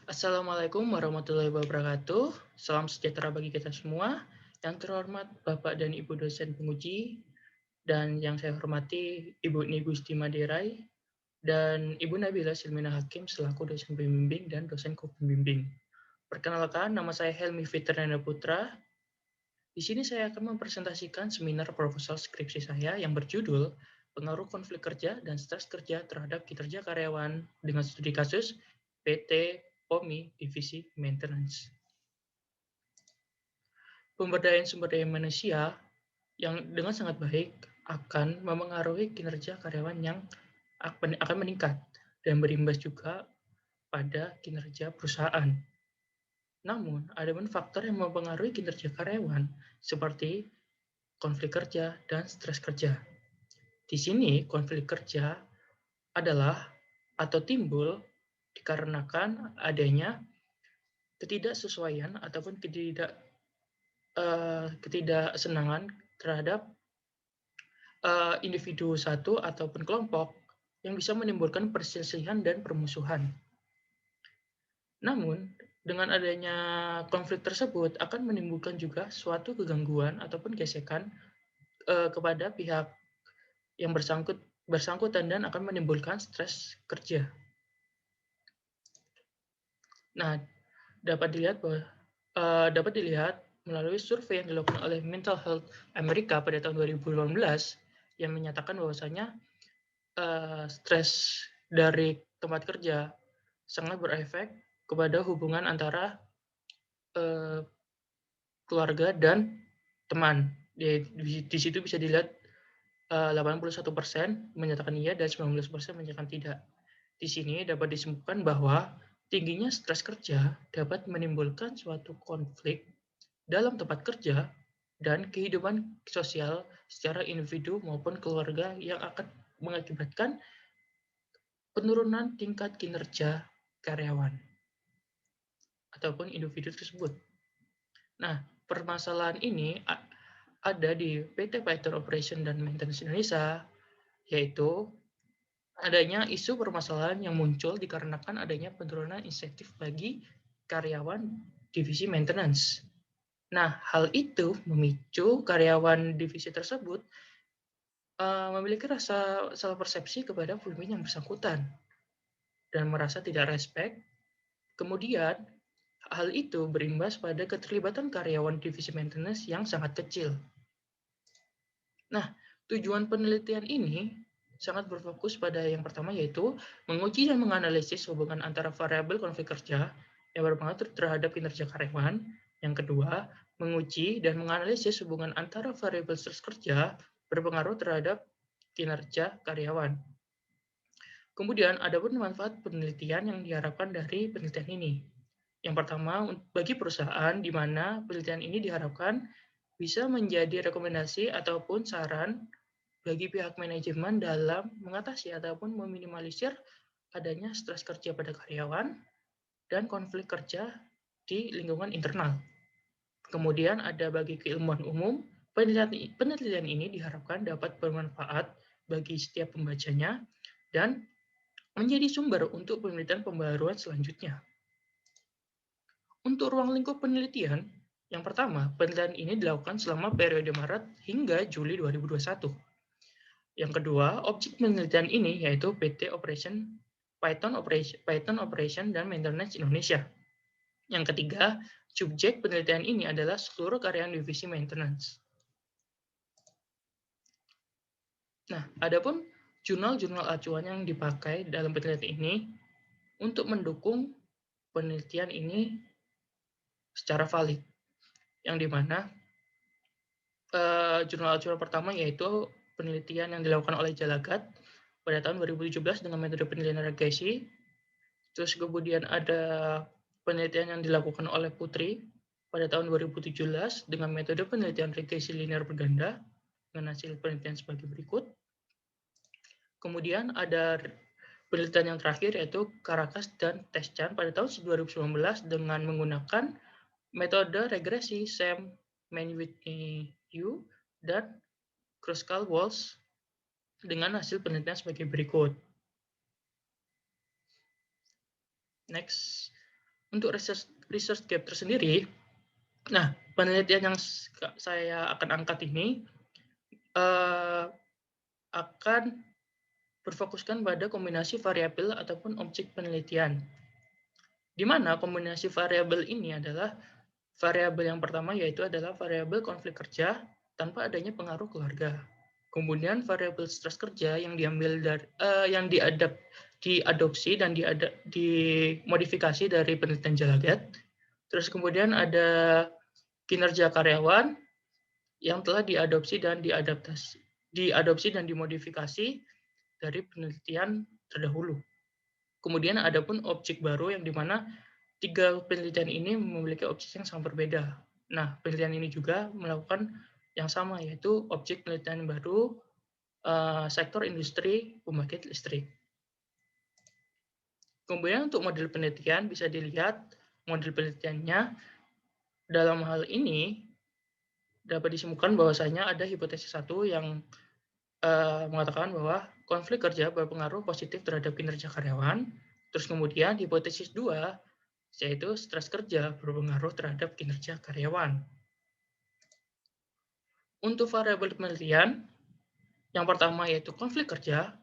Assalamualaikum warahmatullahi wabarakatuh. Salam sejahtera bagi kita semua. Yang terhormat Bapak dan Ibu dosen penguji, dan yang saya hormati Ibu Nigusti Maderai, dan Ibu Nabila Silmina Hakim selaku dosen pembimbing dan dosen co-pembimbing. Perkenalkan, nama saya Helmi Fitriana Putra. Di sini saya akan mempresentasikan seminar proposal skripsi saya yang berjudul Pengaruh Konflik Kerja dan Stres Kerja Terhadap Kinerja Karyawan dengan studi kasus PT POMI Divisi Maintenance. Pemberdayaan sumber daya manusia yang dengan sangat baik akan memengaruhi kinerja karyawan yang akan meningkat dan berimbas juga pada kinerja perusahaan. Namun, ada pun faktor yang mempengaruhi kinerja karyawan seperti konflik kerja dan stres kerja. Di sini, konflik kerja adalah atau timbul dikarenakan adanya ketidaksesuaian ataupun ketidaksenangan terhadap individu satu ataupun kelompok yang bisa menimbulkan perselisihan dan permusuhan. Namun, dengan adanya konflik tersebut akan menimbulkan juga suatu kegangguan ataupun gesekan kepada pihak yang bersangkutan dan akan menimbulkan stres kerja. Nah, dapat dilihat melalui survei yang dilakukan oleh Mental Health Amerika pada tahun 2018 yang menyatakan bahwasanya stres dari tempat kerja sangat berefek kepada hubungan antara keluarga dan teman. Di situ bisa dilihat 81% menyatakan iya dan 19% menyatakan tidak. Di sini dapat disimpulkan bahwa tingginya stres kerja dapat menimbulkan suatu konflik dalam tempat kerja dan kehidupan sosial secara individu maupun keluarga yang akan mengakibatkan penurunan tingkat kinerja karyawan ataupun individu tersebut. Nah, permasalahan ini ada di PT Python Operation dan Maintenance Indonesia, yaitu adanya isu permasalahan yang muncul dikarenakan adanya penurunan insentif bagi karyawan divisi maintenance. Nah, hal itu memicu karyawan divisi tersebut memiliki rasa salah persepsi kepada pemimpin yang bersangkutan dan merasa tidak respect. Kemudian, hal itu berimbas pada keterlibatan karyawan divisi maintenance yang sangat kecil. Nah, tujuan penelitian ini sangat berfokus pada yang pertama yaitu menguji dan menganalisis hubungan antara variabel konflik kerja yang berpengaruh terhadap kinerja karyawan. Yang kedua, menguji dan menganalisis hubungan antara variabel stres kerja berpengaruh terhadap kinerja karyawan. Kemudian, ada pun manfaat penelitian yang diharapkan dari penelitian ini. Yang pertama, bagi perusahaan di mana penelitian ini diharapkan bisa menjadi rekomendasi ataupun saran bagi pihak manajemen dalam mengatasi ataupun meminimalisir adanya stres kerja pada karyawan dan konflik kerja di lingkungan internal. Kemudian ada bagi keilmuan umum, penelitian ini diharapkan dapat bermanfaat bagi setiap pembacanya dan menjadi sumber untuk penelitian pembaruan selanjutnya. Untuk ruang lingkup penelitian, yang pertama, penelitian ini dilakukan selama periode Maret hingga Juli 2021. Yang kedua, objek penelitian ini yaitu PT Python Operation dan Maintenance Indonesia. Yang ketiga, subjek penelitian ini adalah seluruh karyawan divisi maintenance. Nah, adapun jurnal-jurnal acuan yang dipakai dalam penelitian ini untuk mendukung penelitian ini secara valid, yang dimana jurnal acuan pertama yaitu penelitian yang dilakukan oleh Jalagat pada tahun 2017 dengan metode penelitian regresi. Terus kemudian ada penelitian yang dilakukan oleh Putri pada tahun 2017 dengan metode penelitian regresi linear berganda dengan hasil penelitian sebagai berikut. Kemudian ada penelitian yang terakhir yaitu Karakas dan Teschan pada tahun 2019 dengan menggunakan metode regresi Sam, Mann-Whitney Yu dan Kruskal-Walsh dengan hasil penelitian sebagai berikut. Next. Untuk research gap tersendiri, nah penelitian yang saya akan angkat ini akan berfokuskan pada kombinasi variabel ataupun objek penelitian. Di mana kombinasi variabel ini adalah variabel yang pertama yaitu adalah variabel konflik kerja tanpa adanya pengaruh keluarga. Kemudian variabel stres kerja yang diambil dari yang diadopsi dan dimodifikasi dari penelitian Jalagat. Terus kemudian ada kinerja karyawan yang telah diadopsi dan dimodifikasi dari penelitian terdahulu. Kemudian ada pun objek baru yang dimana tiga penelitian ini memiliki objek yang sangat berbeda. Nah, penelitian ini juga melakukan yang sama, yaitu objek penelitian baru sektor industri pembangkit listrik. Kemudian untuk model penelitian bisa dilihat model penelitiannya. Dalam hal ini dapat disimpulkan bahwasanya ada hipotesis satu yang mengatakan bahwa konflik kerja berpengaruh positif terhadap kinerja karyawan. Terus kemudian hipotesis 2 yaitu stres kerja berpengaruh terhadap kinerja karyawan. Untuk variabel penelitian, yang pertama yaitu konflik kerja,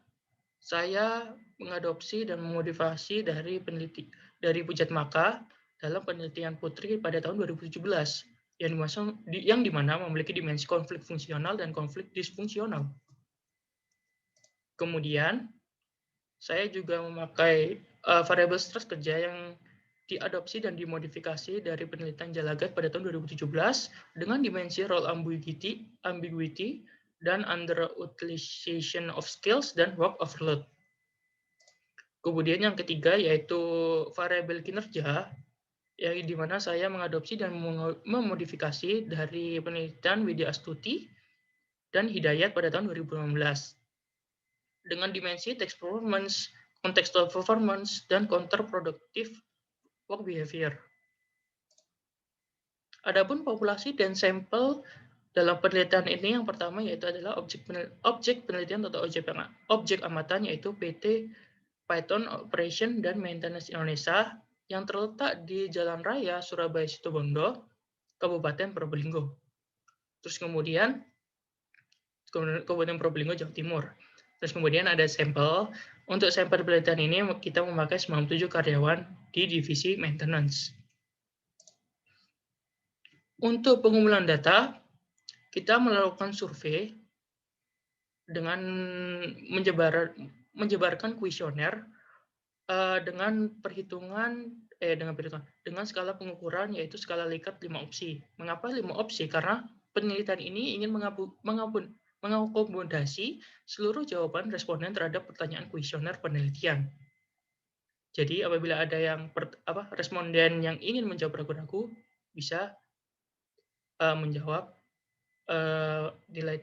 saya mengadopsi dan memodifikasi dari Pujat Maka dalam penelitian Putri pada tahun 2017 yang dimana memiliki dimensi konflik fungsional dan konflik disfungsional. Kemudian saya juga memakai variabel stres kerja yang diadopsi dan dimodifikasi dari penelitian Jalagat pada tahun 2017 dengan dimensi role ambiguity dan underutilization of skills dan work overload. Kemudian yang ketiga yaitu variabel kinerja, yang di mana saya mengadopsi dan memodifikasi dari penelitian Widya Astuti dan Hidayat pada tahun 2016 dengan dimensi text performance, contextual performance, dan counterproductive work behavior. Adapun populasi dan sampel dalam penelitian ini yang pertama yaitu adalah objek penelitian atau objek amatan yaitu PT Python Operation dan Maintenance Indonesia yang terletak di Jalan Raya Surabaya Situbondo, Kabupaten Probolinggo. Terus kemudian Kabupaten Probolinggo, Jawa Timur. Terus kemudian ada sampel. Untuk sampel penelitian ini kita memakai 97 karyawan di divisi maintenance. Untuk pengumpulan data, kita melakukan survei dengan menyebarkan kuesioner dengan skala pengukuran yaitu skala Likert 5 opsi. Mengapa 5 opsi? Karena penelitian ini ingin mengakomodasi seluruh jawaban responden terhadap pertanyaan kuesioner penelitian. Jadi apabila ada yang responden yang ingin menjawab ragu-ragu bisa menjawab nilai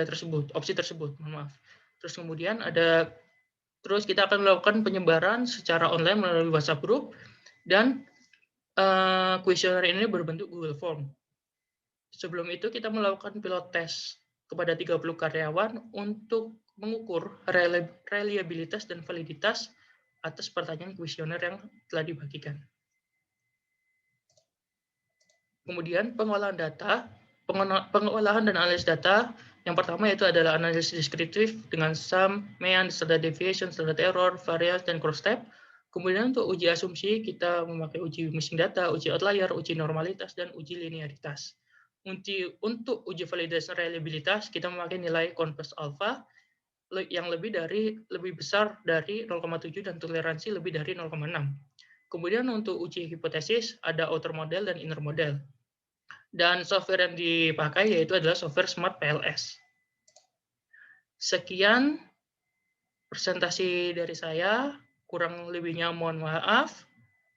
tersebut, opsi tersebut, mohon maaf. Terus kemudian kita akan melakukan penyebaran secara online melalui WhatsApp group dan kuesioner ini berbentuk Google Form. Sebelum itu kita melakukan pilot test kepada 30 karyawan untuk mengukur reliabilitas dan validitas atas pertanyaan kuesioner yang telah dibagikan. Kemudian pengolahan dan analisis data. Yang pertama yaitu adalah analisis deskriptif dengan sum, mean, standard deviation, standard error, variance, dan cross step. Kemudian untuk uji asumsi kita memakai uji missing data, uji outlier, uji normalitas, dan uji linearitas. Untuk uji validasi reliabilitas kita memakai nilai confidence alpha yang lebih besar dari 0,7 dan toleransi lebih dari 0,6. Kemudian untuk uji hipotesis ada outer model dan inner model. Dan software yang dipakai yaitu adalah software Smart PLS. Sekian presentasi dari saya, kurang lebihnya mohon maaf.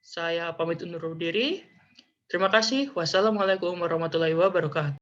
Saya pamit undur diri. Terima kasih. Wassalamualaikum warahmatullahi wabarakatuh.